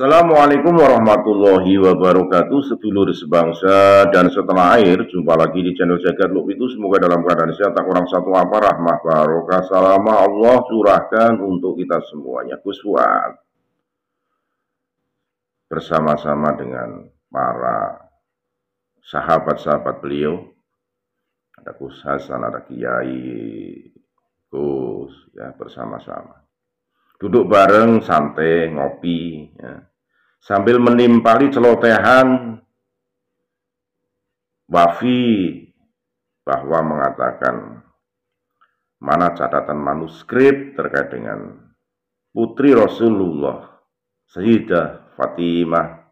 Assalamualaikum warahmatullahi wabarakatuh, sedulur sebangsa dan setanah air. Jumpa lagi di channel Jagat Lukpitu. Semoga dalam keadaan sehat, tak kurang satu apa, rahmah barokah salamah Allah curahkan untuk kita semuanya. Gus Fuad bersama-sama dengan para sahabat-sahabat beliau, ada Gus Hasan, ada Kiai Gus, ya, bersama-sama duduk bareng santai ngopi, ya, sambil menimpali celotehan Wafi bahwa mengatakan mana catatan manuskrip terkait dengan putri Rasulullah Sayyidah Fatimah,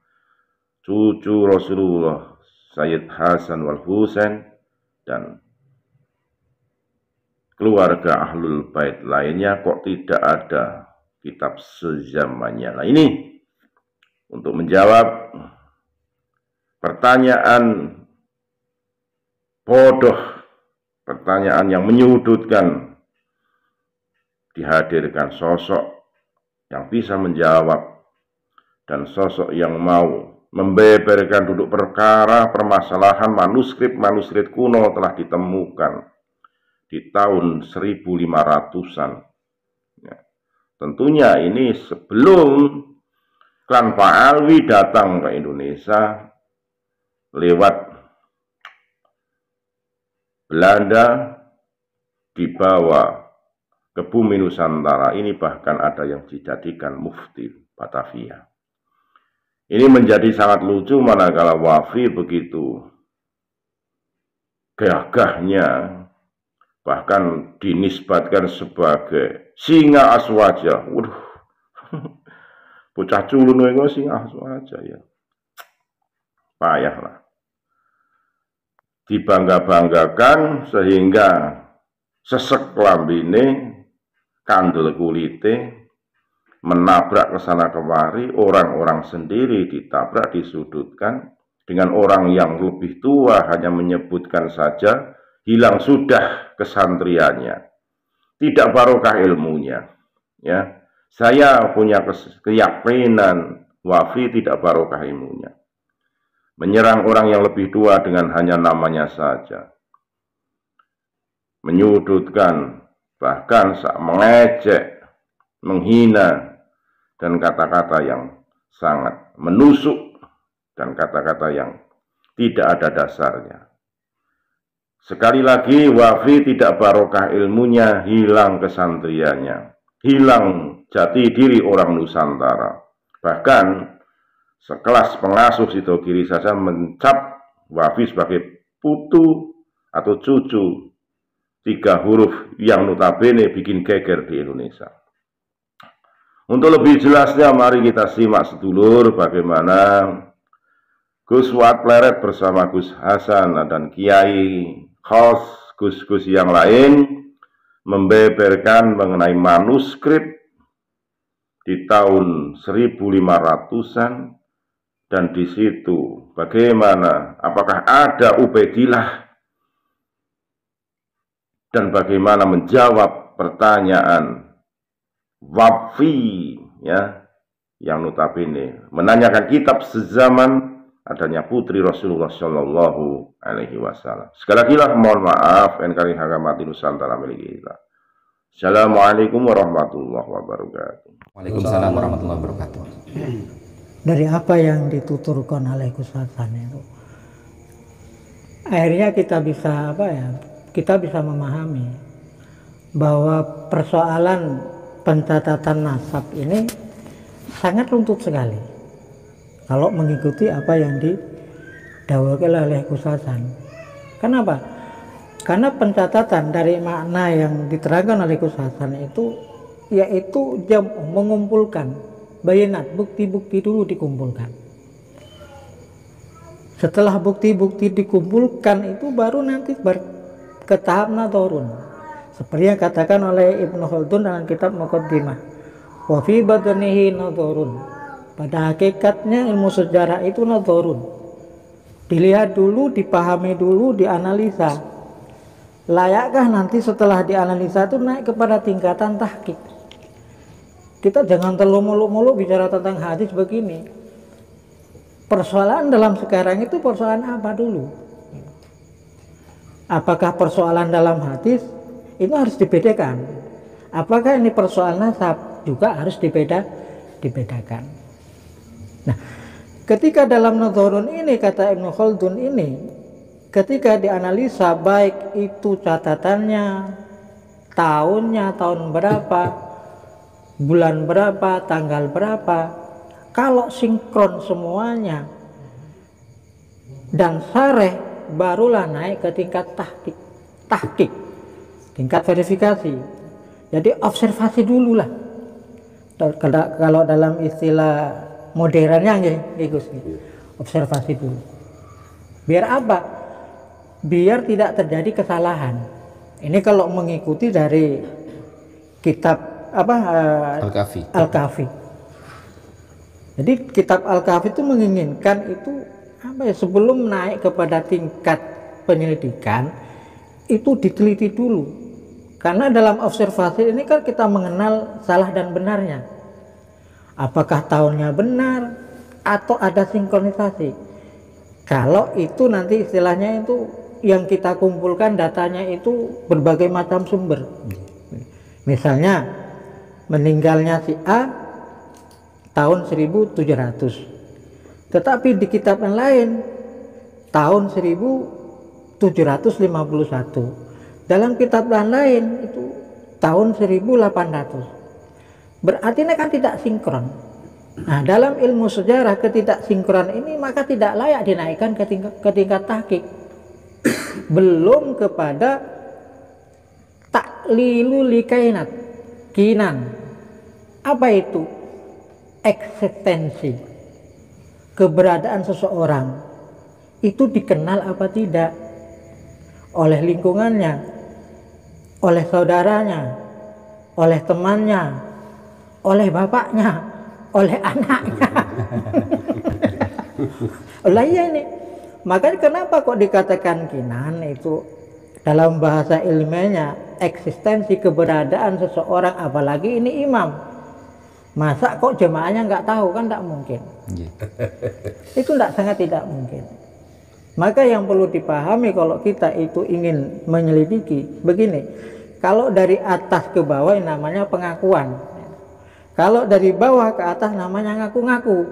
cucu Rasulullah Sayyid Hasan wal Husain, dan keluarga Ahlul Bait lainnya kok tidak ada kitab sezamannya. Nah, ini untuk menjawab pertanyaan bodoh, pertanyaan yang menyudutkan, dihadirkan sosok yang bisa menjawab dan sosok yang mau membeberkan duduk perkara permasalahan manuskrip kuno telah ditemukan di tahun 1500-an. Ya, tentunya ini sebelum klan Pak Alwi datang ke Indonesia lewat Belanda, dibawa ke bumi Nusantara. Ini bahkan ada yang dijadikan mufti Batavia. Ini menjadi sangat lucu manakala Wafi begitu gagahnya, bahkan dinisbatkan sebagai singa aswaja. Waduh, bocah culun itu singa aswaja, ya. Payahlah. Dibangga-banggakan sehingga sesek lambine, kandel kulite, menabrak ke sana kemari, orang-orang sendiri ditabrak, disudutkan, dengan orang yang lebih tua hanya menyebutkan saja, hilang sudah kesantriannya, tidak barokah ilmunya. Ya, saya punya keyakinan Wafi tidak barokah ilmunya. Menyerang orang yang lebih tua dengan hanya namanya saja, menyudutkan, bahkan mengejek, menghina, dan kata-kata yang sangat menusuk, dan kata-kata yang tidak ada dasarnya. Sekali lagi, Wafi tidak barokah ilmunya, hilang kesantriannya, hilang jati diri orang Nusantara. Bahkan sekelas pengasuh Sidogiri saja mencap Wafi sebagai putu atau cucu 3 huruf yang notabene bikin geger di Indonesia. Untuk lebih jelasnya, mari kita simak sedulur bagaimana Gus Fuad Pleret bersama Gus Hasan dan Kiai Khos, Gus-Gus yang lain membeberkan mengenai manuskrip di tahun 1500-an, dan di situ bagaimana, apakah ada Ubaidillah, dan bagaimana menjawab pertanyaan Wafi, ya, yang notabene menanyakan kitab sezaman adanya putri Rasulullah Shallallahu Alaihi Wasallam. Sekali lagi lah mohon maaf, NKRI Hakamati Nusantara milik kita. Assalamualaikum warahmatullahi wabarakatuh. Waalaikumsalam warahmatullahi wabarakatuh. Dari apa yang dituturkan oleh Gus Hasan itu, akhirnya kita bisa memahami bahwa persoalan pencatatan nasab ini sangat runtut sekali kalau mengikuti apa yang didawalkan oleh Gus Hasan. Kenapa? Karena pencatatan dari makna yang diterangkan oleh Gus Hasan itu yaitu mengumpulkan bayinat, bukti-bukti dulu dikumpulkan. Setelah bukti-bukti dikumpulkan itu baru nanti ke tahap nadorun. Seperti yang katakan oleh Ibnu Khaldun dalam kitab Muqaddimah. Wa fi badnihi nadorun. Pada hakikatnya ilmu sejarah itu nadorun. Dilihat dulu, dipahami dulu, dianalisa. Layakkah nanti setelah dianalisa itu naik kepada tingkatan tahqiq? Kita jangan terlalu muluk-muluk bicara tentang hadis begini. Persoalan dalam sekarang itu persoalan apa dulu? Apakah persoalan dalam hadis itu harus dibedakan? Apakah ini persoalan nasab juga harus dibedakan? Nah, ketika dalam Nadharun ini kata Ibnu Khaldun ini, ketika dianalisa baik itu catatannya, tahunnya, tahun berapa, bulan berapa, tanggal berapa, kalau sinkron semuanya dan sareh, barulah naik ke tingkat tahqiq, tingkat verifikasi. Jadi observasi dulu lah. Kalau dalam istilah modernnya observasi dulu. Biar apa? Biar tidak terjadi kesalahan. Ini kalau mengikuti dari kitab Al-Kafi. Jadi kitab Al-Kafi itu menginginkan itu sebelum naik kepada tingkat penyelidikan itu diteliti dulu. Karena dalam observasi ini kan kita mengenal salah dan benarnya. Apakah tahunnya benar atau ada sinkronisasi. Kalau itu nanti istilahnya itu yang kita kumpulkan datanya itu berbagai macam sumber. Misalnya meninggalnya si A tahun 1700. Tetapi di kitab yang lain tahun 1751. Dalam kitab lain itu tahun 1800. Berarti ini kan tidak sinkron. Nah, dalam ilmu sejarah ketidaksinkron ini maka tidak layak dinaikkan ke tingkat tahqiq. Belum kepada taklilul likainat, kinan. Apa itu? Eksistensi. Keberadaan seseorang itu dikenal apa tidak oleh lingkungannya, oleh saudaranya, oleh temannya, oleh bapaknya, oleh anaknya. Lah iya ini. Makanya kenapa kok dikatakan kinan itu dalam bahasa ilmiahnya eksistensi keberadaan seseorang, apalagi ini imam. Masa kok jemaahnya nggak tahu, kan tidak mungkin. Itu sangat tidak mungkin. Maka yang perlu dipahami kalau kita itu ingin menyelidiki begini, kalau dari atas ke bawah namanya pengakuan, kalau dari bawah ke atas namanya ngaku-ngaku.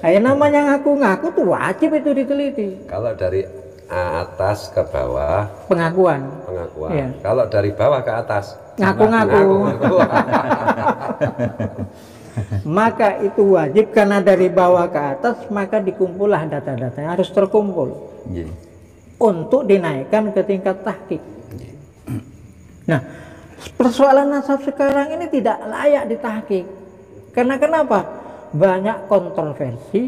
Namanya ngaku-ngaku tuh wajib itu diteliti. Kalau dari atas ke bawah pengakuan. Ya. Kalau dari bawah ke atas ngaku-ngaku. Maka itu wajib, karena dari bawah ke atas maka dikumpullah data-datanya, harus terkumpul untuk dinaikkan ke tingkat tahqiq. Nah, persoalan nasab sekarang ini tidak layak ditahqiq. Karena kenapa? Banyak kontroversi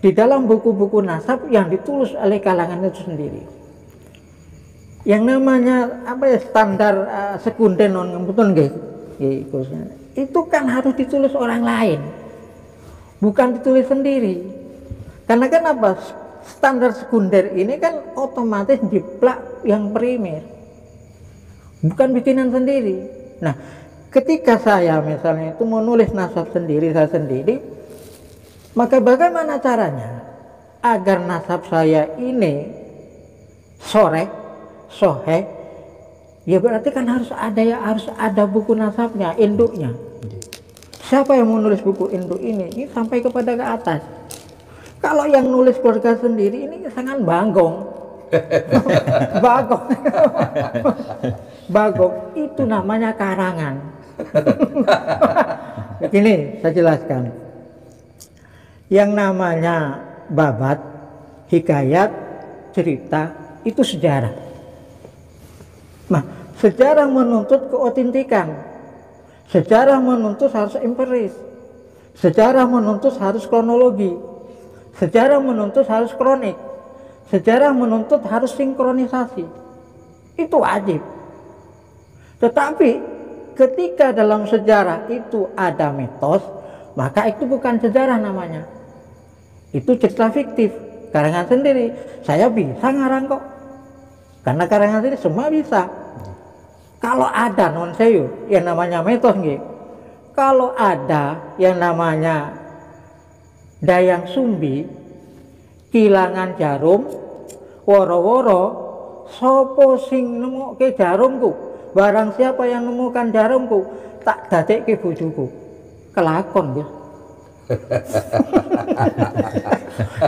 di dalam buku-buku nasab yang ditulis oleh kalangan itu sendiri. Yang namanya standar sekunder non kebetulan itu kan harus ditulis orang lain, bukan ditulis sendiri. Karena kenapa? Standar sekunder ini kan otomatis jiplak yang primer, bukan bikinan sendiri. Nah, ketika saya misalnya itu menulis nasab sendiri, saya sendiri, maka bagaimana caranya agar nasab saya ini soheh? Ya berarti kan harus ada buku nasabnya, induknya. Siapa yang menulis buku induk ini sampai kepada ke atas. Kalau yang nulis keluarga sendiri ini sangat banggong. Bagong itu namanya karangan. Begini saya jelaskan. Yang namanya babat, hikayat, cerita itu sejarah. Nah, sejarah menuntut keotentikan. Sejarah menuntut harus empiris. Sejarah menuntut harus kronologi. Sejarah menuntut harus kronik. Sejarah menuntut harus sinkronisasi. Itu wajib. Tetapi ketika dalam sejarah itu ada mitos, maka itu bukan sejarah namanya. Itu cerita fiktif, karangan sendiri. Saya bisa ngarang kok. Karena karangan sendiri semua bisa. Kalau ada non sewu yang namanya mitos nggih. Kalau ada yang namanya Dayang Sumbi kilangan jarum woro-woro sapa sing nemokke jarumku, barang siapa yang nemukan jarumku tak dadekke bojoku. Kelakon ya.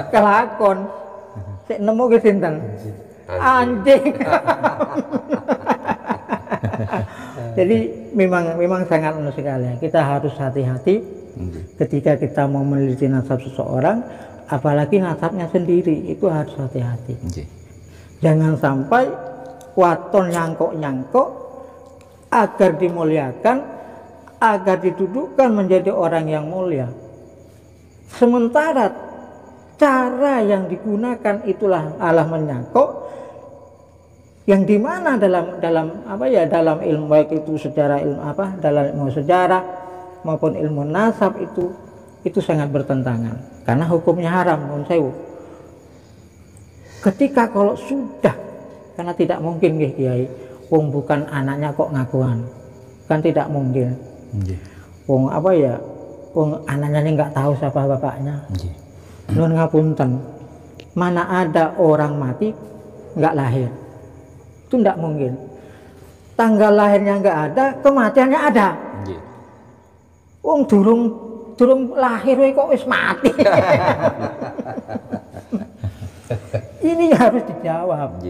Kelakon sik nemuke sinten? Anjing. Jadi memang sangat sekali. Kita harus hati-hati ketika kita mau meneliti nasab seseorang, apalagi nasabnya sendiri, itu harus hati-hati. Jangan sampai waton nyangkok-nyangkok agar dimuliakan, agar didudukkan menjadi orang yang mulia. Sementara cara yang digunakan itulah Allah menyangkok, yang dimana dalam ilmu, baik itu sejarah ilmu dalam ilmu sejarah maupun ilmu nasab, itu sangat bertentangan karena hukumnya haram. Nun sewu. Ketika kalau sudah, karena tidak mungkin nggih Kiai, wong bukan anaknya kok ngakuan, kan tidak mungkin. Wong wong anaknya ini nggak tahu siapa bapaknya. Nun ngapunten, mana ada orang mati nggak lahir? Itu tidak mungkin. Tanggal lahirnya nggak ada, kematiannya ada. Wong durung lahir kok wis mati. Ini harus dijawab.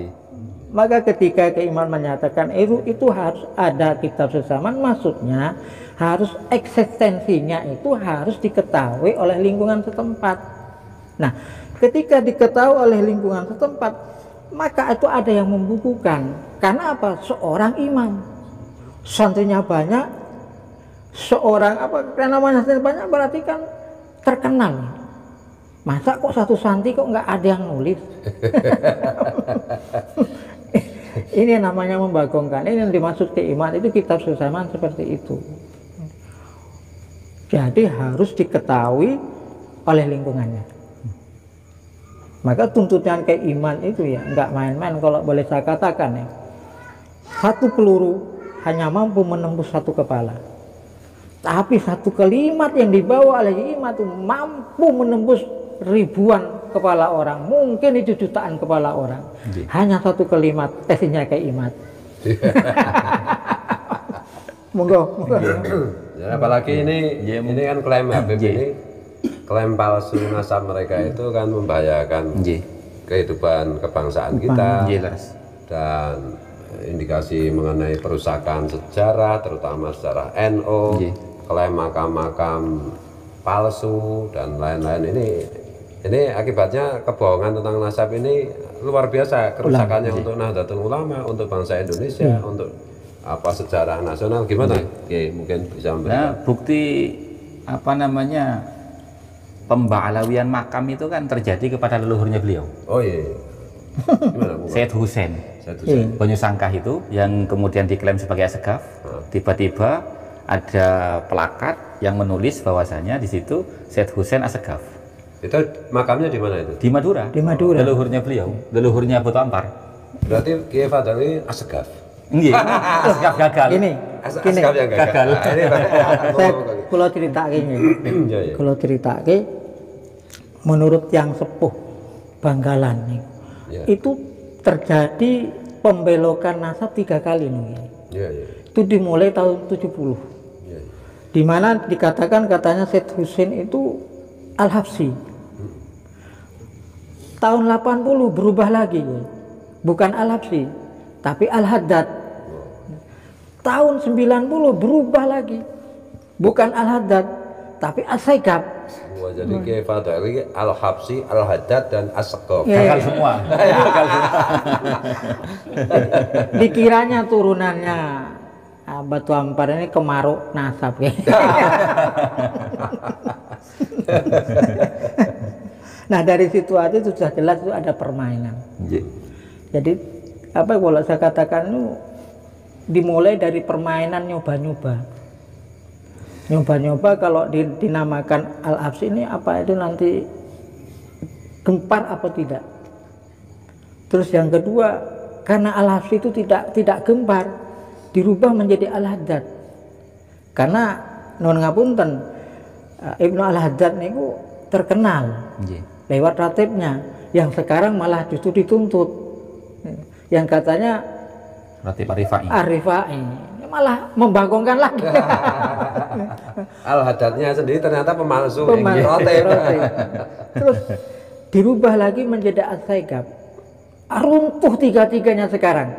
Maka ketika Keiman menyatakan itu harus ada kitab sesaman, maksudnya harus eksistensinya itu harus diketahui oleh lingkungan setempat. Nah, ketika diketahui oleh lingkungan setempat, maka itu ada yang membukukan. Karena apa? Seorang imam, santrinya banyak, karena namanya santri banyak berarti kan terkenal. Masa kok satu santri kok nggak ada yang nulis? Ini namanya membagongkan. Ini yang dimaksud keiman, itu kitab sesamaan seperti itu. Jadi harus diketahui oleh lingkungannya. Maka tuntutan keiman itu ya nggak main-main. Kalau boleh saya katakan ya, satu peluru hanya mampu menembus satu kepala, tapi satu kalimat yang dibawa oleh iman itu mampu menembus ribuan kepala orang, mungkin itu jutaan kepala orang. Hanya satu kalimat, tesnya keiman. Monggo. Ya, apalagi ini kan klaim Habib ini. Klaim palsu nasab mereka itu kan membahayakan kehidupan kebangsaan kita dan indikasi mengenai perusakan sejarah, terutama sejarah NU, klaim makam-makam palsu dan lain-lain. Ini akibatnya kebohongan tentang nasab ini luar biasa, kerusakannya untuk Nahdlatul Ulama, untuk bangsa Indonesia, untuk sejarah nasional. Gimana? Mungkin bisa memberikan bukti pemba'alawian makam itu kan terjadi kepada leluhurnya beliau. Oh iya. Gimana, Said Hussein Banyusangkah itu yang kemudian diklaim sebagai Asegaf. Tiba-tiba ada plakat yang menulis bahwasanya di situ Said Hussein Asegaf. Itu makamnya di mana itu? Di Madura. Di Madura. Leluhurnya beliau, leluhurnya Abu Tampar. Berarti Kiai Fadal ini Asegaf. Nggih. Asegaf gagal. Ini Asegaf yang gagal. Kalau ceritake menurut yang sepuh Banggalan nih, itu terjadi pembelokan nasab 3 kali nih. Itu dimulai tahun 70. Di mana dikatakan katanya Said Hussein itu Al-Habsyi. Tahun 80 berubah lagi, bukan Al-Habsyi tapi Al-Haddad. Tahun 90 berubah lagi, bukan Al-Haddad tapi As-Saigab. Jadi Kiai Fadal ini Al-Habsyi, Al-Haddad dan As-Saigab. Gagal semua. Dikiranya turunannya Batu Ampar ini kemaruk nasab. Nah, dari situ aja sudah jelas itu ada permainan. Jadi kalau saya katakan itu dimulai dari permainan nyoba-nyoba kalau dinamakan Al-Habsyi ini apa itu nanti gempar apa tidak. Terus yang kedua, karena Al-Habsyi itu tidak gempar, dirubah menjadi Al-Haddad. Karena non ngapunten Ibnu Al-Haddad niku terkenal lewat ratibnya, yang sekarang malah justru dituntut, yang katanya ratib Ar-Rifai. Ar-Rifai malah membangkongkan lagi. Al-Haddadnya sendiri ternyata pemalsu. Terus dirubah lagi menjadi As-Saigab. Runtuh tiga-tiganya sekarang.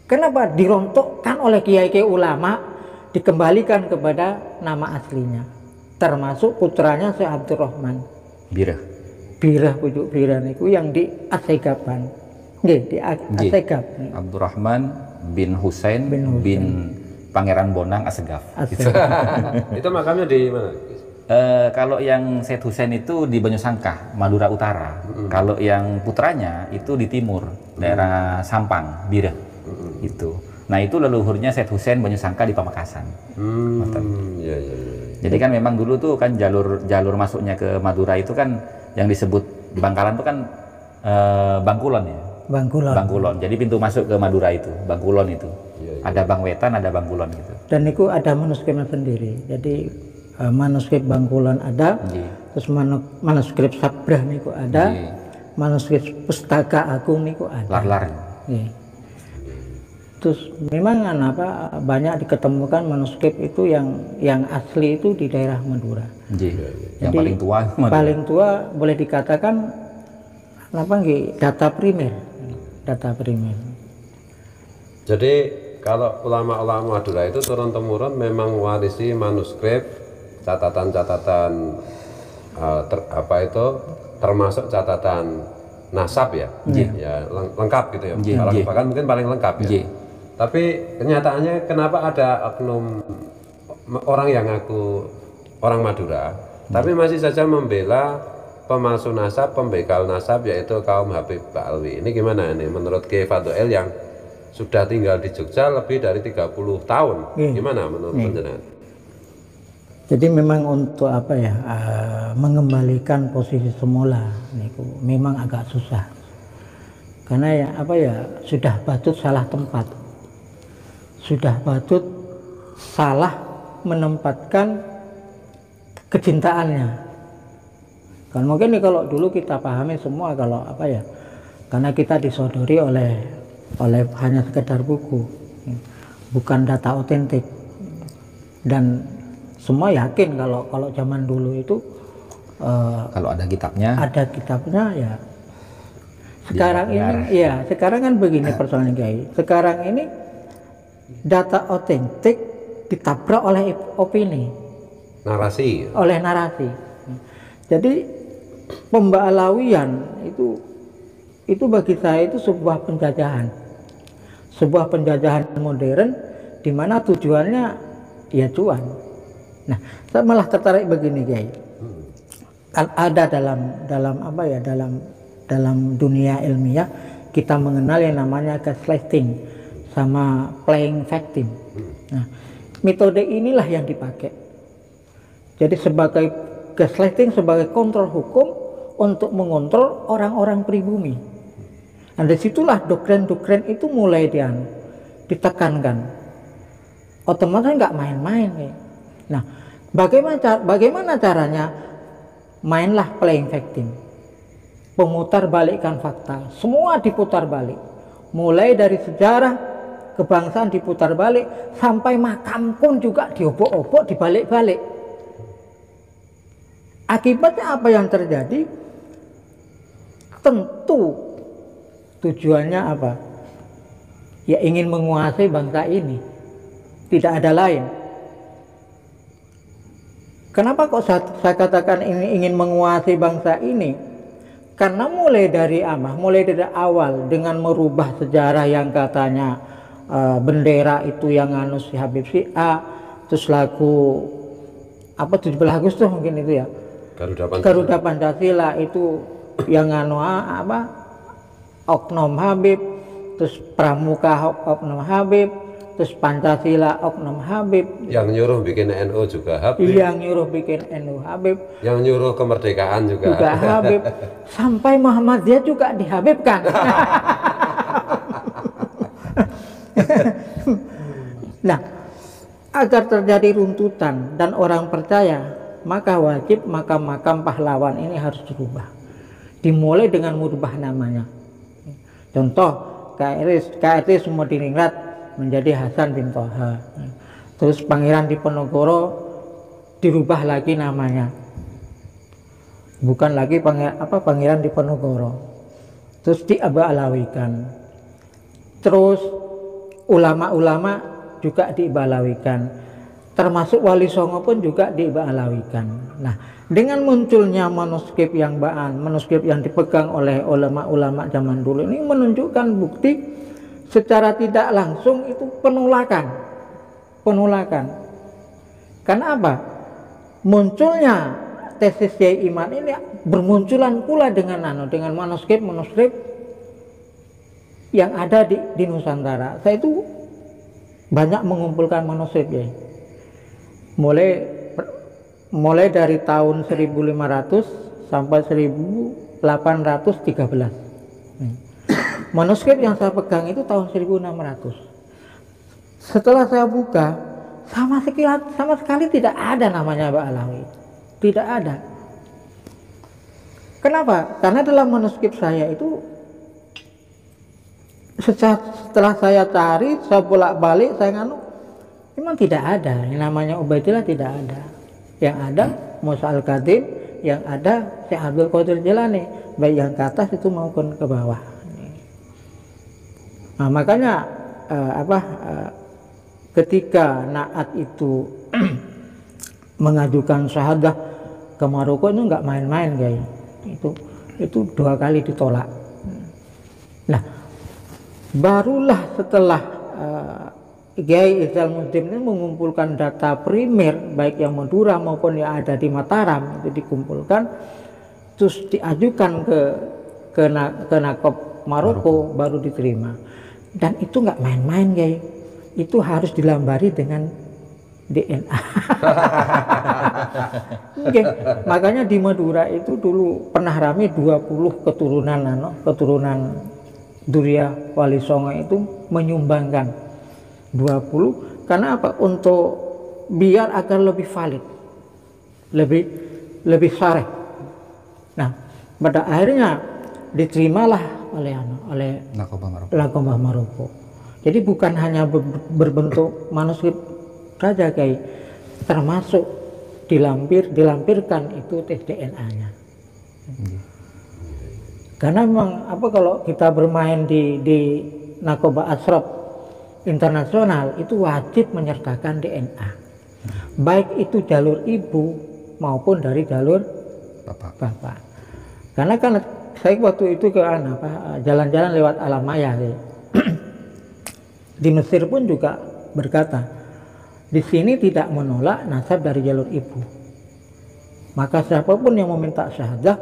Kenapa? Dirontokkan oleh kiai-kiai ulama, dikembalikan kepada nama aslinya. Termasuk putranya Syekh Abdurrahman Birah pucuk Birah niku yang di As-Saigaban. Nggih, di As-Saigab. Abdurrahman bin Husain bin Pangeran Bonang Assegaf. Itu makamnya di mana? Kalau yang Syed Husain itu di Banyusangkah, Madura Utara. Kalau yang putranya itu di timur, daerah Sampang, Birah. Itu. Nah, itu leluhurnya Syed Husain Banyusangkah di Pamekasan. Ya. Jadi kan memang dulu tuh kan jalur masuknya ke Madura itu kan yang disebut Bangkalan itu kan Bangkulon ya. Bangkulon. Jadi pintu masuk ke Madura itu, Bangkulon itu. Ada Bangwetan, ada Bangkulon gitu. Dan itu ada manuskripnya sendiri. Jadi manuskrip Bangkulon ada, terus manuskrip Sabrah niku ada, manuskrip Pustaka Agung niku ada. Lar-lar. Terus memang banyak diketemukan manuskrip itu yang asli itu di daerah Madura. Yang paling tua. Paling tua boleh dikatakan data primer. Jadi kalau ulama-ulama Madura itu turun-temurun memang warisi manuskrip, catatan-catatan termasuk catatan nasab ya, ya lengkap gitu ya. Kalau bahkan mungkin paling lengkap ya. Tapi kenyataannya kenapa ada oknum orang yang ngaku orang Madura, tapi masih saja membela pemalsu nasab, pembegal nasab, yaitu kaum Habib Ba'alwi. Ini gimana ini menurut Kiai Fadhel yang sudah tinggal di Jogja lebih dari 30 tahun? Gimana menurut panjenengan? Jadi memang untuk mengembalikan posisi semula niku memang agak susah. Karena sudah batut salah tempat. Sudah batut salah menempatkan kecintaannya. Kan mungkin kalau dulu kita pahami semua karena kita disodori oleh hanya sekedar buku, bukan data otentik, dan semua yakin kalau zaman dulu itu kalau ada kitabnya ya. Sekarang kan begini persoalannya Kiai. Sekarang ini data otentik ditabrak oleh opini, narasi. Jadi pemba'alawian itu bagi saya itu sebuah penjajahan modern di mana tujuannya ya cuan. Nah, saya malah tertarik begini Kiai. Ada dalam dunia ilmiah kita mengenal yang namanya gaslighting sama playing victim. Nah, metode inilah yang dipakai. Jadi sebagai gaslighting sebagai kontrol hukum untuk mengontrol orang-orang pribumi. Dan disitulah doktrin-doktrin itu mulai ditekankan. Otomatis nggak main-main. Nah, bagaimana caranya? Mainlah playing victim. Pemutar balikkan fakta. Semua diputar balik. Mulai dari sejarah kebangsaan diputar balik sampai makam pun juga diobok-obok, dibalik-balik. Akibatnya apa yang terjadi? Tentu tujuannya apa? Ya ingin menguasai bangsa ini. Tidak ada lain. Kenapa kok saya katakan ini ingin menguasai bangsa ini? Karena mulai dari awal dengan merubah sejarah yang katanya bendera itu yang nganus si Habib Syiah, terus lagu 17 Agustus mungkin itu ya. Garuda Pancasila itu yang oknum Habib, terus Pramuka oknum Habib, terus Pancasila oknum Habib. Yang nyuruh bikin NU juga Habib. Yang nyuruh bikin NU Habib. Yang nyuruh kemerdekaan juga Habib. Sampai Muhammadiyah juga dihabibkan. Nah, agar terjadi runtutan dan orang percaya, maka wajib makam-makam pahlawan ini harus dirubah. Dimulai dengan merubah namanya. Contoh, KRT Sumodiningrat menjadi Hasan bin Toha. Terus Pangeran Diponegoro dirubah lagi namanya. Bukan lagi Pangeran Diponegoro. Terus diabalawikan. Terus ulama-ulama juga diibalawikan, termasuk Wali Songo pun juga diibalawikan. Nah, dengan munculnya manuskrip yang manuskrip yang dipegang oleh ulama-ulama zaman dulu ini menunjukkan bukti secara tidak langsung itu penolakan. Karena apa? Munculnya tesis Yai Iman ini bermunculan pula dengan manuskrip yang ada di Nusantara. Saya itu banyak mengumpulkan manuskrip ya. Mulai dari tahun 1500 sampai 1813. Manuskrip yang saya pegang itu tahun 1600. Setelah saya buka, sama sekali tidak ada namanya Ba'alawi. Tidak ada. Kenapa? Karena dalam manuskrip saya itu setelah saya cari, saya bolak-balik, memang tidak ada yang namanya Ubaidillah, tidak ada. Yang ada Musa Al-Qadim, yang ada Syekh Abdul Qadir Jilani, baik yang ke atas itu maupun ke bawah. Nah, makanya ketika Naat itu mengajukan syahadah ke Maroko itu nggak main-main guys. Itu 2 kali ditolak. Nah, barulah setelah Kiai Ihsan Muslim ini mengumpulkan data primer baik yang Madura maupun yang ada di Mataram, itu dikumpulkan terus diajukan ke Nakob Maroko, baru diterima. Dan itu nggak main-main guys, itu harus dilambari dengan DNA. Okay. Makanya di Madura itu dulu pernah rame 20 keturunan Durya Wali Songo itu menyumbangkan 20. Karena apa? Untuk biar agar lebih valid, lebih sareh. Nah, pada akhirnya diterimalah oleh Nakobah Maroko. Jadi bukan hanya berbentuk manuskrip saja kayak, termasuk dilampirkan itu tes DNA-nya. Karena memang kalau kita bermain di Nakobah Ashraf internasional itu wajib menyertakan DNA, baik itu jalur ibu maupun dari jalur bapak. Karena kan saya waktu itu jalan-jalan lewat alam maya di Mesir pun juga berkata, di sini tidak menolak nasab dari jalur ibu. Maka siapapun yang meminta syahadah,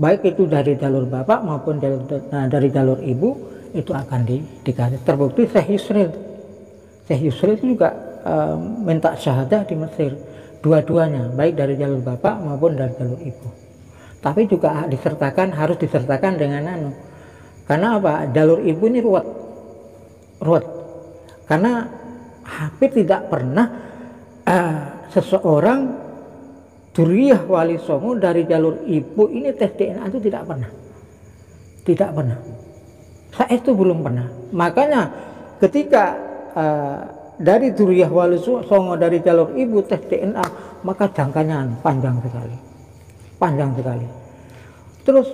baik itu dari jalur bapak maupun dari jalur ibu, itu akan dikasih. Terbukti Syekh Yusril itu juga minta syahadah di Mesir, dua-duanya, baik dari jalur bapak maupun dari jalur ibu. Tapi juga harus disertakan dengan karena apa? Jalur ibu ini ruwet. Karena hampir tidak pernah seseorang Duriyah Wali Songo dari jalur ibu ini tes DNA itu tidak pernah. Saya itu belum pernah. Makanya ketika dari Duriyah Wali Songo dari jalur ibu tes DNA, maka jangkanya panjang sekali. Terus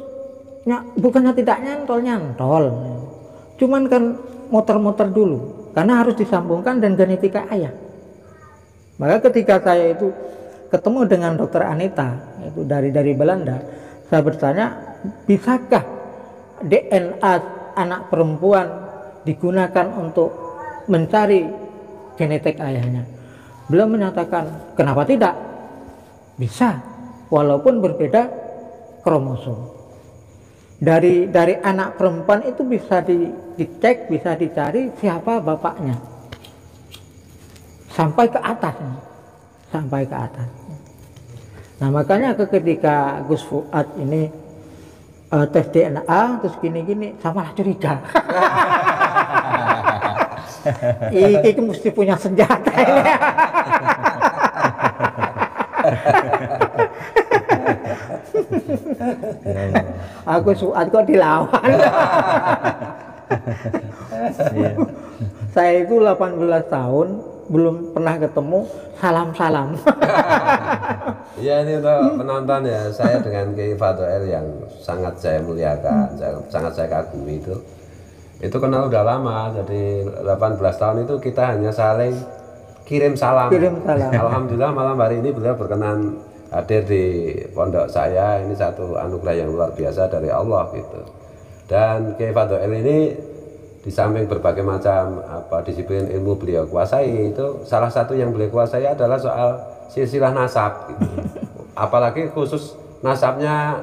bukannya tidak nyantol, cuman kan muter-muter dulu, karena harus disambungkan dan genetika ayah. Maka ketika saya itu ketemu dengan Dokter Anita, itu dari Belanda, saya bertanya, bisakah DNA anak perempuan digunakan untuk mencari genetik ayahnya? Beliau menyatakan, kenapa tidak? Bisa, walaupun berbeda kromosom. Dari anak perempuan itu bisa dicek, bisa dicari siapa bapaknya, sampai ke atas. Nah, makanya ketika Gus Fuad ini tes DNA terus gini-gini, saya malah curiga. Iki mesti punya senjata. Aku kok dilawan. Saya itu 18 tahun belum pernah ketemu, salam-salam. Iya, ini untuk penonton ya, saya dengan Kiai Fadhel yang sangat saya muliakan, sangat saya kagumi itu kenal udah lama. Jadi 18 tahun itu kita hanya saling kirim salam. Alhamdulillah malam hari ini beliau berkenan hadir di pondok saya. Ini satu anugerah yang luar biasa dari Allah gitu. Dan Kiai Fadhel ini di samping berbagai macam disiplin ilmu beliau kuasai, itu salah satu yang beliau kuasai adalah soal silsilah nasab gitu. Apalagi khusus nasabnya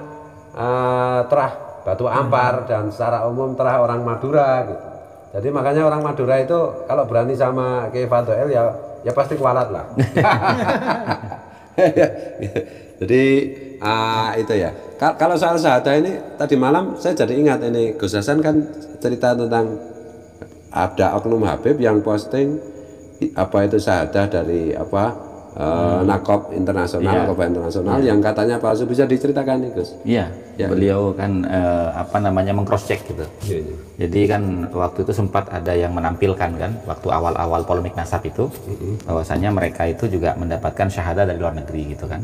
terah Batu Ampar dan secara umum terah orang Madura gitu. Jadi makanya orang Madura itu kalau berani sama Kiai Fadhel ya pasti kualat lah. Jadi itu ya. Kalau soal syahadah ini tadi malam saya jadi ingat ini Gus Hasan kan cerita tentang ada oknum Habib yang posting itu syahadah dari Nakob internasional, Nakoba internasional yang katanya palsu. Bisa diceritakan nih Gus? Iya, beliau kan meng-cross check gitu. Jadi kan waktu itu sempat ada yang menampilkan kan waktu awal-awal polemik nasab itu bahwasanya mereka itu juga mendapatkan syahadah dari luar negeri gitu kan.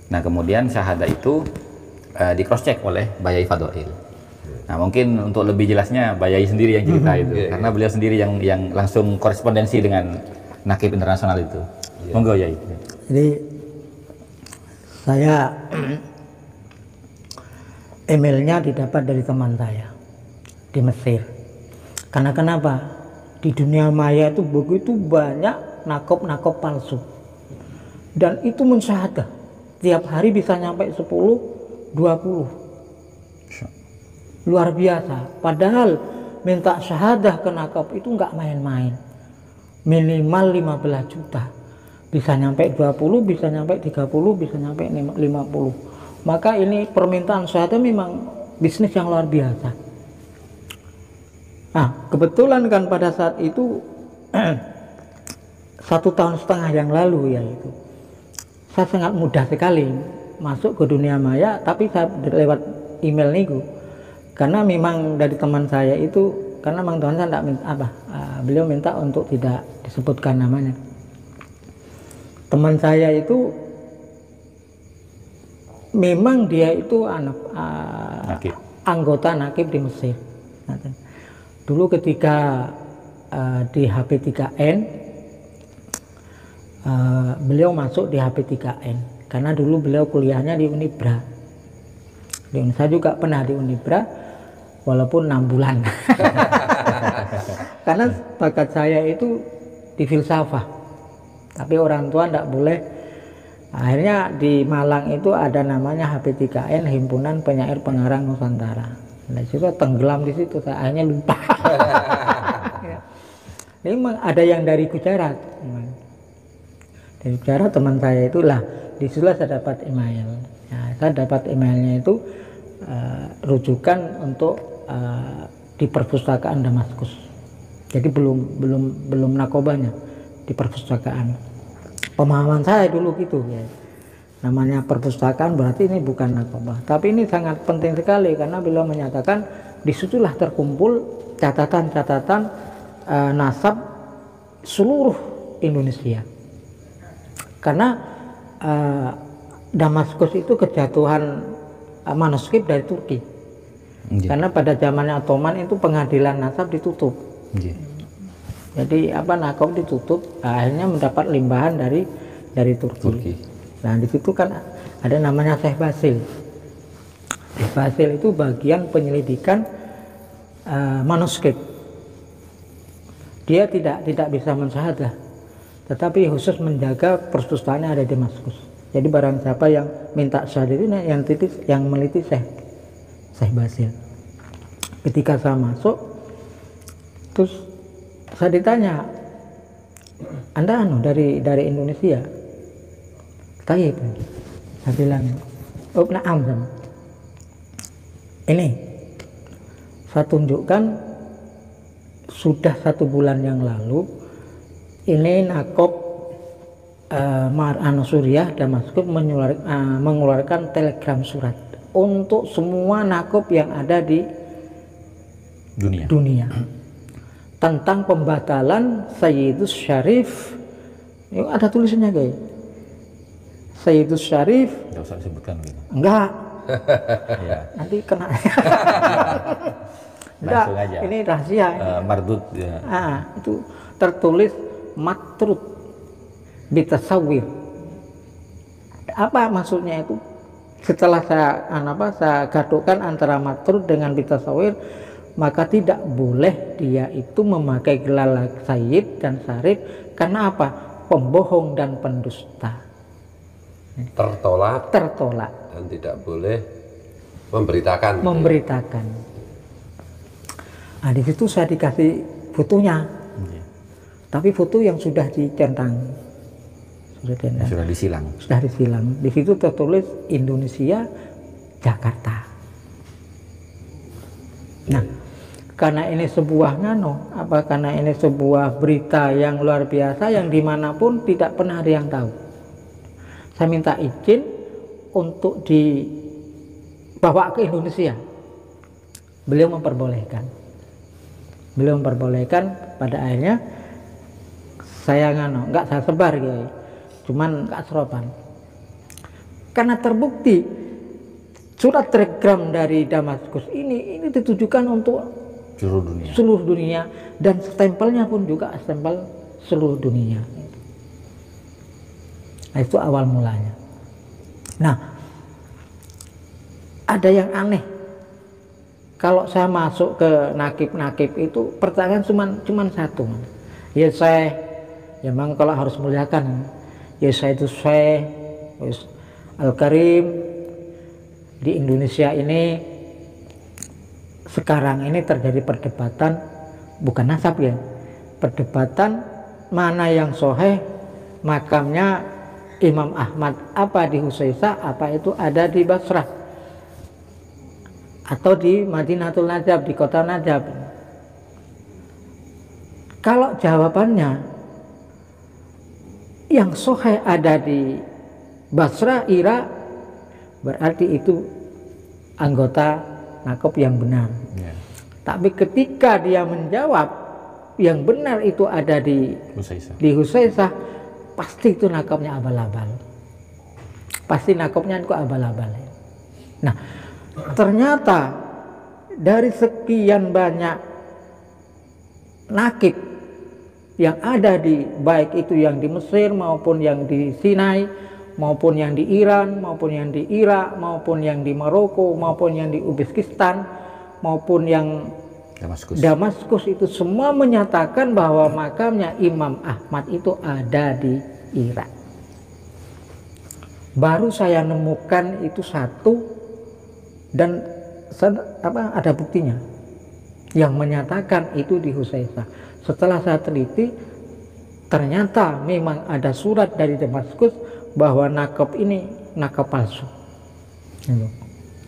Nah kemudian syahadah itu di cross check oleh Bayai Fadhel. Nah mungkin untuk lebih jelasnya Bayai sendiri yang cerita itu, karena beliau sendiri yang langsung korespondensi dengan Nakib internasional itu. Monggo ya. Jadi saya emailnya didapat dari teman saya di Mesir. Karena kenapa? Di dunia maya itu begitu banyak nakob palsu. Dan itu mensyahadah. Tiap hari bisa nyampe 10, 20. Luar biasa. Padahal minta syahadah ke nakob itu nggak main-main. Minimal 15 juta. Bisa nyampe 20, bisa nyampe 30, bisa nyampe 50. Maka ini permintaan syahadah memang bisnis yang luar biasa. Nah, kebetulan kan pada saat itu 1,5 tahun yang lalu ya itu. Saya sangat mudah sekali masuk ke dunia maya, tapi saya lewat email niku. Karena memang dari teman saya itu, karena memang teman saya tidak minta beliau minta untuk tidak disebutkan namanya. Teman saya itu memang dia itu anggota Nakib di Mesir. Dulu ketika di HP3N beliau masuk di HP3N karena dulu beliau kuliahnya di Unibra. Saya juga pernah di Unibra walaupun 6 bulan. Karena bakat saya itu di filsafah, tapi orang tua tidak boleh. Akhirnya di Malang itu ada namanya HP3N, Himpunan Penyair Pengarang Nusantara. Nah, situ tenggelam di situ, saya akhirnya lupa. Ini ada yang dari Gujarat. Dari Gujarat teman saya itulah, disitulah saya dapat email. Nah, saya dapat emailnya itu rujukan untuk di perpustakaan Damaskus. Jadi belum nakobanya, di perpustakaan. Pemahaman saya dulu gitu ya. Namanya perpustakaan berarti ini bukan nakobah. Tapi ini sangat penting sekali karena beliau menyatakan disitulah terkumpul catatan-catatan nasab seluruh Indonesia. Karena Damaskus itu kejatuhan manuskrip dari Turki. Karena pada zamannya Ottoman itu pengadilan nasab ditutup. Jadi nakob ditutup, akhirnya mendapat limpahan dari Turki. Nah di situ kan ada namanya Syekh Basil. Syekh Basil itu bagian penyelidikan manuskrip. Dia tidak bisa mensyahadah, tetapi khusus menjaga perpustakaan yang ada di Damaskus. Jadi barang siapa yang minta syahadat itu yang meliti Syekh Basil. Ketika saya masuk, terus saya ditanya, Anda dari Indonesia? Taib. Saya bilang, oh na'am. Ini saya tunjukkan sudah 1 bulan yang lalu ini Nakop Suriah Damaskus mengeluarkan telegram surat untuk semua Nakop yang ada di dunia tentang pembatalan Sayyidus Syarif. Ada tulisannya guys, Sayyidus Syarif. Nggak usah disebutkan gitu. Enggak. Ya. Nanti kena. Enggak, aja. Ini rahasia. Mardud. Ya. Itu tertulis matrud bitasawir. Apa maksudnya itu? Setelah saya gaduhkan antara matrud dengan bitasawir, maka tidak boleh dia itu memakai gelar Sayyid dan Syarif. Karena apa? Pembohong dan pendusta. Tertolak dan tidak boleh memberitakan. Nah, di situ saya dikasih fotonya, tapi foto yang sudah dicentang, sudah disilang. Di situ tertulis Indonesia, Jakarta. Nah, karena ini sebuah karena ini sebuah berita yang luar biasa yang dimanapun tidak pernah ada yang tahu. Saya minta izin untuk dibawa ke Indonesia. Beliau memperbolehkan. Pada akhirnya saya nggak saya sebar guys, cuman nggak seroban. Karena terbukti surat telegram dari Damaskus ini ditujukan untuk seluruh dunia dan stempelnya pun juga stempel seluruh dunia. Nah, itu awal mulanya. Nah, ada yang aneh. Kalau saya masuk ke nakib itu pertanyaan cuman satu. Ya saya, ya memang kalau harus muliakan. Ya saya itu Syekh Al-Karim di Indonesia ini. Sekarang ini terjadi perdebatan, bukan nasab ya, perdebatan mana yang sahih makamnya Imam Ahmad, apa di Husaisah, apa itu ada di Basrah atau di Madinatul Najab, di kota Najab. Kalau jawabannya yang sahih ada di Basrah, Irak, berarti itu anggota Nakop yang benar. Tapi ketika dia menjawab yang benar itu ada di Husaisah, pasti itu nakopnya abal-abal. Nah, ternyata dari sekian banyak nakib yang ada baik itu yang di Mesir maupun yang di Sinai, maupun yang di Iran, maupun yang di Irak, maupun yang di Maroko, maupun yang di Uzbekistan, maupun yang Damaskus itu semua menyatakan bahwa makamnya Imam Ahmad itu ada di Irak. Baru saya nemukan itu satu dan ada buktinya yang menyatakan itu di Husaisah. Setelah saya teliti, ternyata memang ada surat dari Damaskus bahwa nakop ini nakop palsu.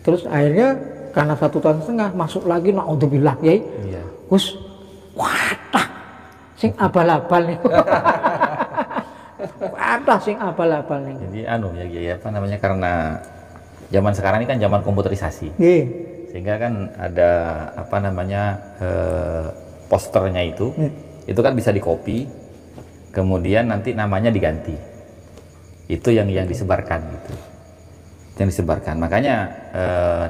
Terus akhirnya karena 1,5 tahun masuk lagi, naudzubillah ya. Terus wadah sing abal-abal nih. Wadah sing abal-abal nih. Jadi apa namanya, karena zaman sekarang ini kan zaman komputerisasi. Sehingga kan ada apa namanya posternya itu kan bisa dikopi, kemudian nanti namanya diganti. Itu yang disebarkan gitu. Makanya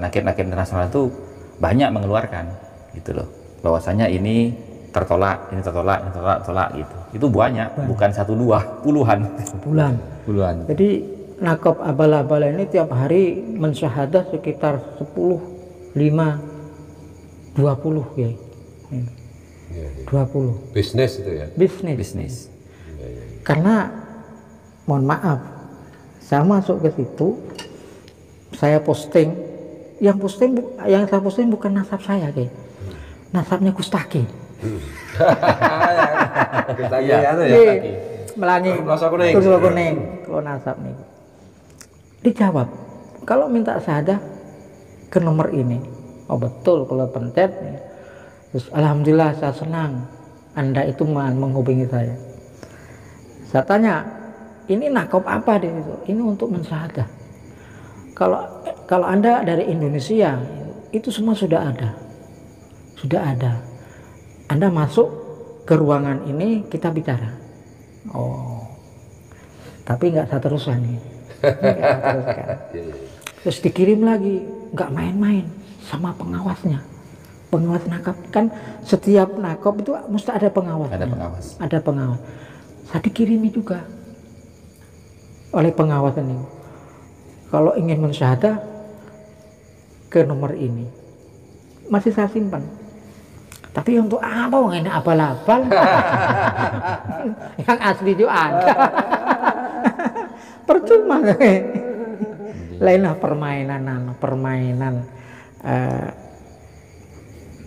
nakib-nakib internasional itu banyak mengeluarkan gitu loh, bahwasanya ini tertolak gitu. Itu banyak, bukan 1 2, puluhan. Jadi nakop abal-abal ini tiap hari mensyahadah sekitar 10, 5, 20 ya. 20. Bisnis itu ya? Bisnis. Karena mohon maaf, saya masuk ke situ, saya posting, yang saya posting bukan nasab saya, kayak nasabnya Gustaki. Gustaki Melangi, Kuning, kalau nasab nih. Dijawab, kalau minta syahadah ke nomor ini. Oh betul, kalau pencet nih. Terus alhamdulillah saya senang Anda itu menghubungi saya. Saya tanya, ini nakop apa di situ? Ini untuk mensyahadah. Kalau Anda dari Indonesia, itu semua sudah ada. Sudah ada. Anda masuk ke ruangan ini, kita bicara. Oh. Tapi nggak saya teruskan nih. Terus dikirim lagi, nggak main-main sama pengawasnya. Pengawas nakop kan setiap nakop itu mesti ada pengawas. Ada pengawas. Saya dikirimi juga oleh pengawas ini. Kalau ingin mensyahadah ke nomor ini, masih saya simpan. Tapi untuk apa? Ini abal-abal. Yang asli juga ada. Percuma. Lainlah permainan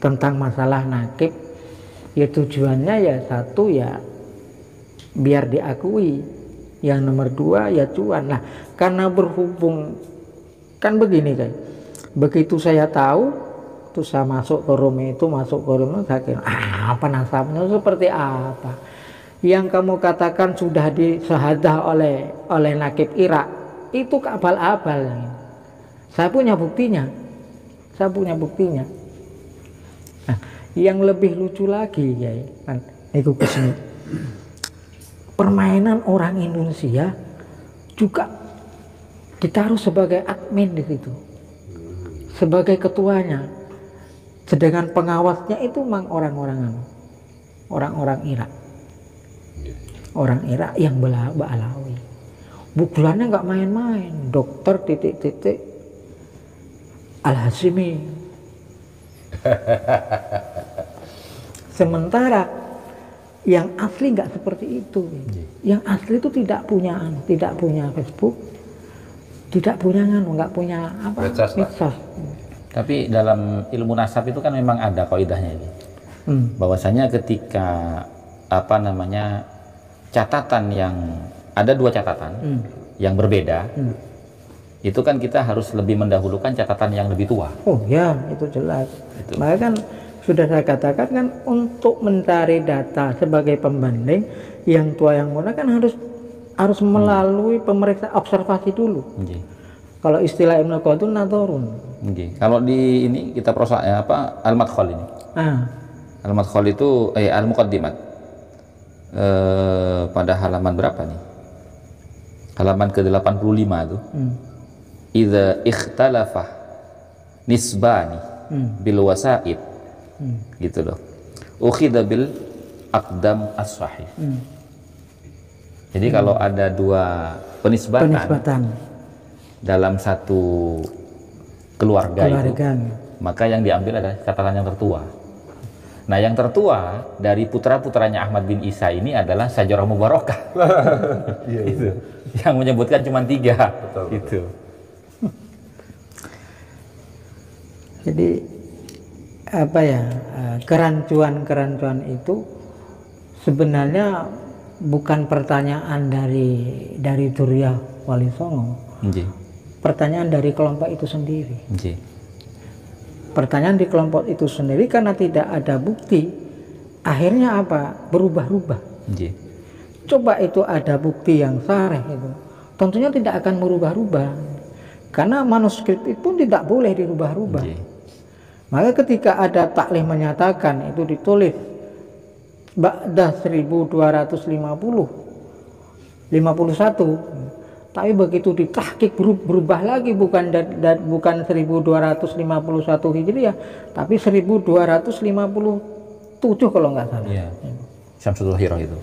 tentang masalah nakib. Ya tujuannya ya satu ya biar diakui. Yang nomor dua ya cuan. Nah, karena berhubung kan begini kan. Begitu saya tahu, terus saya masuk ke room itu, saya kira apa nasabnya seperti apa? Yang kamu katakan sudah disyahadah oleh nakib Irak, itu abal-abal. Saya punya buktinya. Nah, yang lebih lucu lagi ya, kan niku kesini. Permainan orang Indonesia juga ditaruh sebagai admin di situ, sebagai ketuanya, sedangkan pengawasnya itu memang orang-orang Irak yang Ba'alawi. Bukulannya nggak main-main, dokter titik-titik Al-Hashimi. Sementara yang asli nggak seperti itu. Yang asli itu tidak punya Facebook, tidak punya nggak punya apa medsos. Tapi dalam ilmu nasab itu kan memang ada kaidahnya ini. Bahwasanya ketika catatan yang ada dua catatan yang berbeda, itu kan kita harus lebih mendahulukan catatan yang lebih tua. Oh ya, itu jelas. Makanya kan sudah saya katakan kan untuk mencari data sebagai pembanding yang tua yang muda kan harus melalui pemeriksaan observasi dulu. Kalau istilah Ibnu Khaldun nadorun. Kalau di ini kita al-madkhal ini. Al-madkhal itu al-muqaddimat. Pada halaman berapa nih? Halaman ke-85 itu. Idza ikhtalafa nisbani bil wasaid. Gitu loh. Ukhidha bil aqdam as-sahih. Jadi kalau ada dua penisbatan dalam satu keluarga itu, maka yang diambil adalah catatan yang tertua. Nah, yang tertua dari putra-putranya Ahmad bin Isa ini adalah Sajarah Mubarakah. Itu. Yang menyebutkan cuma 3. Betul. Itu. Jadi kerancuan itu sebenarnya bukan pertanyaan dari Duriyah Wali Songo. Pertanyaan dari kelompok itu sendiri. Pertanyaan di kelompok itu sendiri karena tidak ada bukti, akhirnya apa? Berubah-ubah. Coba itu ada bukti yang sareh itu, tentunya tidak akan merubah-rubah, karena manuskrip itu tidak boleh dirubah-rubah. Maka ketika ada taklih menyatakan itu ditulis ba'da 1251, tapi begitu ditahqiq berubah lagi, bukan 1251 Hijriah, tapi 1257 kalau nggak salah. Syamsul Hira itu.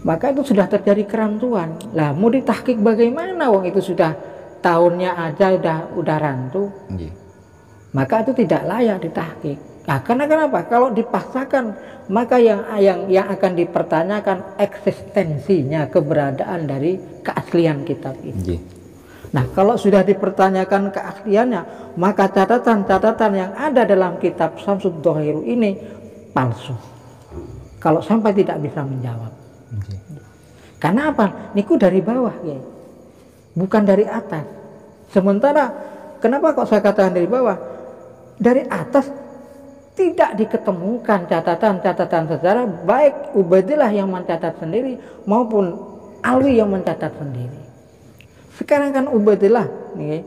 Maka itu sudah terjadi kerancuan. Lah mau ditahqiq bagaimana wong itu sudah tahunnya aja udah rantu. Maka itu tidak layak ditahqiq. Nah, karena kenapa? Kalau dipaksakan, maka yang akan dipertanyakan eksistensinya, keberadaan dari keaslian kitab itu. Nah, kalau sudah dipertanyakan keasliannya, maka catatan-catatan yang ada dalam kitab Syamsud Dhahiru ini palsu. Kalau sampai tidak bisa menjawab. Karena apa? Niku dari bawah, ya. Bukan dari atas. Sementara kenapa kok saya katakan dari bawah? dari atas tidak diketemukan catatan-catatan sejarah, baik Ubaidillah yang mencatat sendiri maupun Alwi yang mencatat sendiri. Sekarang kan Ubaidillah nih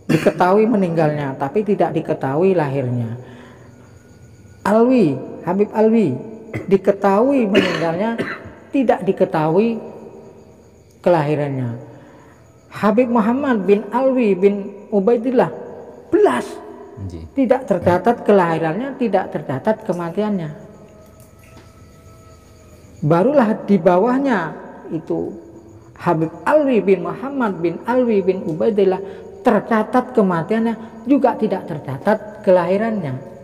diketahui meninggalnya, tapi tidak diketahui lahirnya. Alwi, Habib Alwi diketahui meninggalnya, tidak diketahui kelahirannya. Habib Muhammad bin Alwi bin Ubaidillah belas, tidak tercatat kelahirannya, tidak tercatat kematiannya. Barulah di bawahnya itu Habib Alwi bin Muhammad bin Alwi bin Ubaidillah tercatat kematiannya, juga tidak tercatat kelahirannya.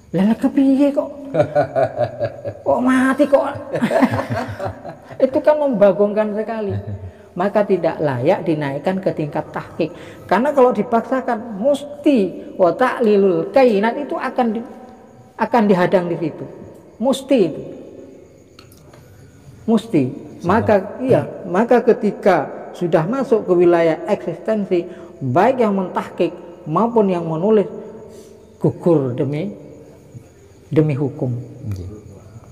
Lah kepiye kok? Kok mati kok? Itu kan membagongkan sekali. Maka tidak layak dinaikkan ke tingkat tahqiq. Karena kalau dipaksakan musti wa ta'lilul kainat itu akan dihadang di situ. Musti itu. Musti. Maka ketika sudah masuk ke wilayah eksistensi, baik yang mentahqiq maupun yang menulis, gugur demi hukum.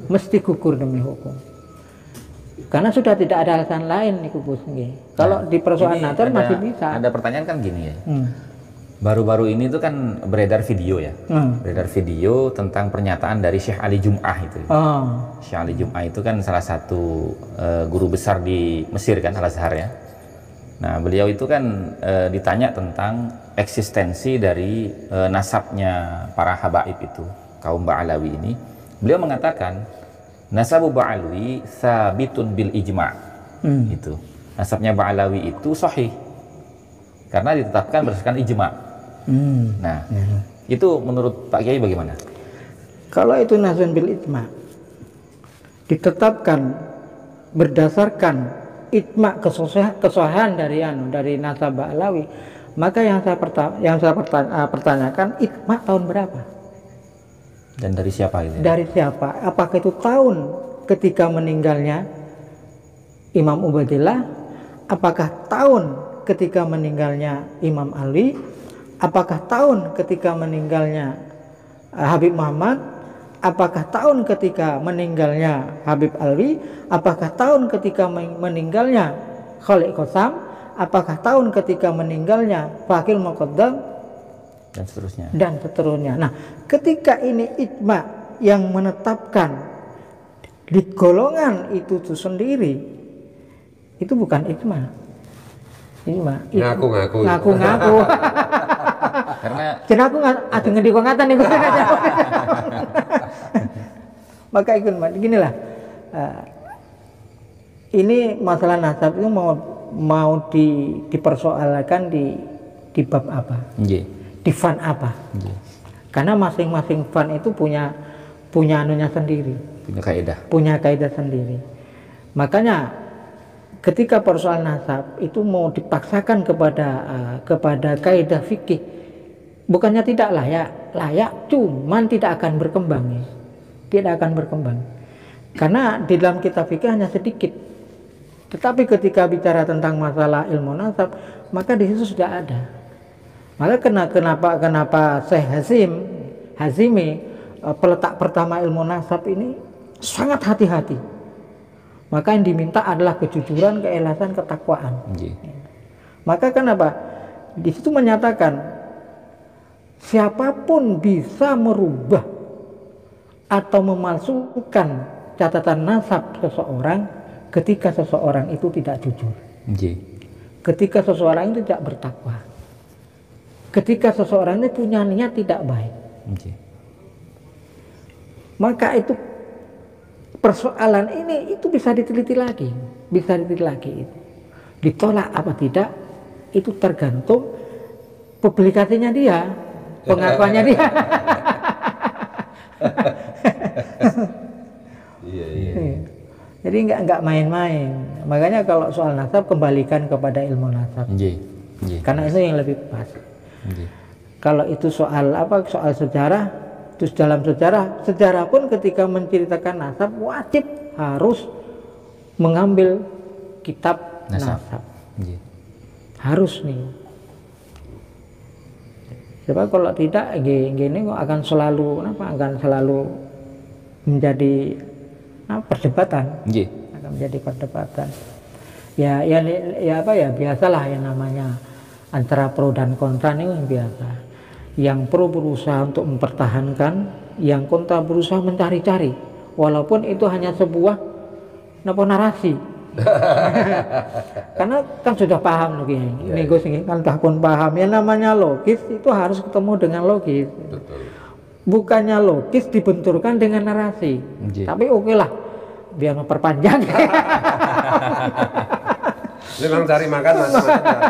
Mesti gugur demi hukum. Karena sudah tidak ada alasan lain nih kubus. Kalau di persoalan nazar masih bisa. Ada pertanyaan kan gini ya. Baru-baru ini tuh kan beredar video ya. Beredar video tentang pernyataan dari Syekh Ali Jum'ah itu. Syekh Ali Jum'ah itu kan salah satu guru besar di Mesir kan, Al-Azhar ya. Nah, beliau itu kan ditanya tentang eksistensi dari nasabnya para habaib itu, kaum Ba'alawi ini. Beliau mengatakan nasabu Ba'alawi sabitun bil ijma'. Itu. Nasabnya Ba'alawi itu sahih. Karena ditetapkan berdasarkan ijma'. Nah, itu menurut Pak Kiai bagaimana? Kalau itu nasabun bil ijma' ditetapkan berdasarkan ijma' kesohihan dari nasab Ba'alawi, maka yang saya pertanyakan ijma' tahun berapa? Dan dari siapa itu? Dari siapa? Apakah itu tahun ketika meninggalnya Imam Ubaidillah? Apakah tahun ketika meninggalnya Imam Ali? Apakah tahun ketika meninggalnya Habib Muhammad? Apakah tahun ketika meninggalnya Habib Alwi? Apakah tahun ketika meninggalnya Khalid Qasam? Apakah tahun ketika meninggalnya Fakil Muqaddam? Dan seterusnya. Nah, ketika ini ijma yang menetapkan di golongan itu sendiri, itu bukan ijma. Ngaku-ngaku. Karena aku nggak ada ngedikongatan nih. Maka ikut ginilah. Ini masalah nasab itu mau dipersoalkan di bab apa? Di fan apa? Karena masing-masing fan itu punya anunya sendiri, punya kaidah sendiri. Makanya ketika persoalan nasab itu mau dipaksakan kepada kaidah fikih, bukannya tidak layak, cuman tidak akan berkembang ya. Tidak akan berkembang. Karena di dalam kitab fikih hanya sedikit. Tetapi ketika bicara tentang masalah ilmu nasab, maka di situ sudah ada. Maka kenapa Syekh Hazimi peletak pertama ilmu nasab ini sangat hati-hati. Maka yang diminta adalah kejujuran, keikhlasan, ketakwaan. Maka kenapa? Di situ menyatakan siapapun bisa merubah atau memalsukan catatan nasab seseorang ketika seseorang itu tidak jujur. Ketika seseorang itu tidak bertakwa. Ketika seseorang itu punya niat tidak baik. Maka itu persoalan ini itu bisa diteliti lagi. Ditolak apa tidak itu tergantung publikasinya dia, pengakuannya dia. Jadi nggak main-main. Makanya kalau soal nasab kembalikan kepada ilmu nasab. Karena itu yang lebih pas. Kalau itu soal sejarah, terus dalam sejarah pun ketika menceritakan nasab wajib harus mengambil kitab nasab. Harus nih. Sebab kalau tidak gini kok akan selalu menjadi perdebatan. Akan menjadi perdebatan. Ya biasalah yang namanya antara pro dan kontra ini biasa. Yang pro berusaha untuk mempertahankan, yang kontra berusaha mencari-cari, walaupun itu hanya sebuah narasi. Karena kan sudah paham lagi ini Gus kan takun paham ya, namanya logis itu harus ketemu dengan logis. Betul. Bukannya logis dibenturkan dengan narasi. Tapi oke lah biar memperpanjang. Memang cari makan macam-macam.